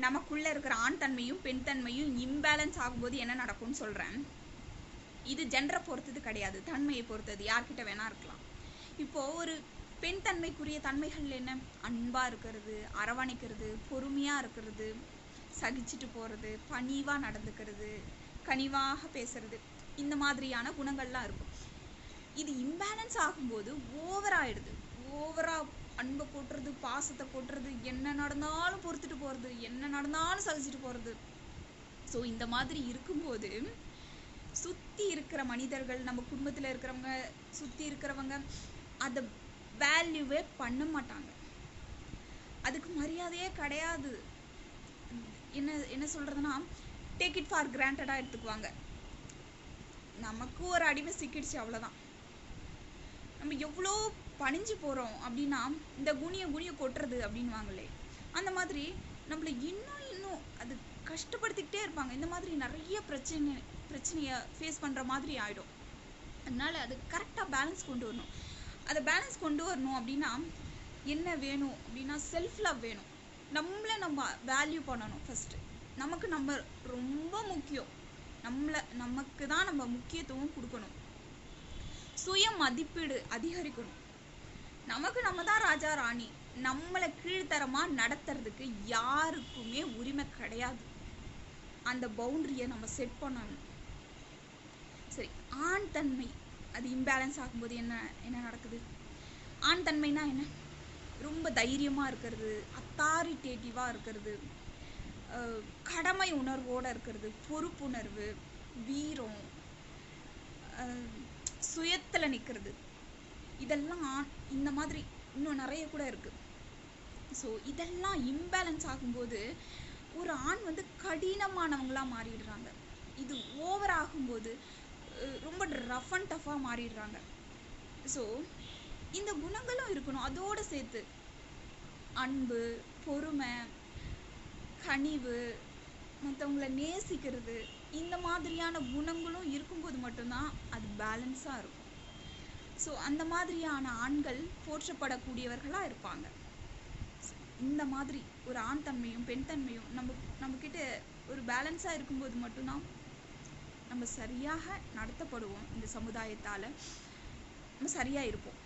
நமக்குள்ள இருக்கிற ஆண் தன்மையும் பெண் தன்மையும் இம்பேலன்ஸ் ஆகும்போது என்ன நடக்கும்னு சொல்கிறேன். இது ஜெண்டரை பொறுத்தது கிடையாது, தன்மையை பொறுத்தது. யார்கிட்ட வேணா இருக்கலாம். இப்போது ஒரு பெண் தன்மைக்குரிய தன்மைகள் என்ன? அன்பாக இருக்கிறது, அரவணைக்கிறது, பொறுமையாக இருக்கிறது, சகிச்சுட்டு போகிறது, பணிவாக நடந்துக்கிறது, கனிவாக பேசுறது, இந்த மாதிரியான குணங்கள்லாம் இருக்கும். இது இம்பேலன்ஸ் ஆகும்போது ஓவராகிடுது. ஓவராக அன்பை கொட்டுறது, பாசத்தை கொட்டுறது, என்ன நடந்தாலும் பொறுத்துட்டு போகிறது, என்ன நடந்தாலும் சகிச்சுட்டு போகிறது. ஸோ இந்த மாதிரி இருக்கும்போது சுற்றி இருக்கிற மனிதர்கள், நம்ம குடும்பத்தில் இருக்கிறவங்க, சுற்றி இருக்கிறவங்க அதை வேல்யூவே பண்ண மாட்டாங்க. அதுக்கு மரியாதையே கிடையாது. என்ன என்ன சொல்கிறதுனா, டேக் இட் ஃபார் கிராண்டடாக எடுத்துக்குவாங்க. நமக்கு ஒரு அடிமை சிக்கிடுச்சு, அவ்வளோதான். நம்ம எவ்வளோ பணிஞ்சு போகிறோம் அப்படின்னா இந்த குனிய கொட்டுறது அப்படின்வாங்களே, அந்த மாதிரி நம்மளை இன்னும் அது கஷ்டப்படுத்திக்கிட்டே இருப்பாங்க. இந்த மாதிரி நிறைய பிரச்சனையை ஃபேஸ் பண்ணுற மாதிரி ஆகிடும். அதனால் அது கரெக்டாக பேலன்ஸ் கொண்டு வரணும். அதை பேலன்ஸ் கொண்டு வரணும் அப்படின்னா என்ன வேணும் அப்படின்னா, செல்ஃப் லவ் வேணும். நம்மளை நம்ம வேல்யூ பண்ணணும். ஃபஸ்ட்டு நமக்கு நம்ம ரொம்ப முக்கியம். நமக்கு தான் நம்ம முக்கியத்துவம் கொடுக்கணும். சுய மதிப்பீடு அதிகரிக்கணும். நமக்கு நம்ம தான் ராஜா ராணி. நம்மளை கீழ்த்தரமாக நடத்துறதுக்கு யாருக்குமே உரிமை கிடையாது. அந்த பவுண்டரியை நம்ம செட் பண்ணணும். சரி, ஆண் தன்மை அது இம்பேலன்ஸ் ஆகும்போது என்ன நடக்குது? ஆண் தன்மைனா என்ன? ரொம்ப தைரியமாக இருக்கிறது, அத்தாரிட்டேட்டிவாக இருக்கிறது, கடமை உணர்வோடு இருக்கிறது, பொறுப்புணர்வு, வீரம், சுயத்தில் நிற்கிறது, இதெல்லாம் இந்த மாதிரி இன்னும் நிறைய கூட இருக்குது. ஸோ இதெல்லாம் இம்பேலன்ஸ் ஆகும்போது ஒரு ஆண் வந்து கடினமானவங்களாக மாறிடுறாங்க. இது ஓவர் ஆகும்போது ரொம்ப ரஃப் அண்ட் டஃப்பாக மாறிடுறாங்க. ஸோ இந்த குணங்களும் இருக்கணும். அதோடு சேர்த்து அன்பு, பொறுமை, கனிவு, மற்றவங்களை நேசிக்கிறது, இந்த மாதிரியான குணங்களும் இருக்கும்போது மட்டும்தான் அது பேலன்ஸாக இருக்கும். ஸோ அந்த மாதிரியான ஆண்கள் போற்றப்படக்கூடியவர்களாக இருப்பாங்க. இந்த மாதிரி ஒரு ஆண் தன்மையும் பெண் தன்மையும் நம்மக்கிட்ட ஒரு பேலன்ஸாக இருக்கும்போது மட்டும்தான் நம்ம சரியாக நடத்தப்படுவோம். இந்த சமுதாயத்தால் நம்ம சரியாக இருப்போம்.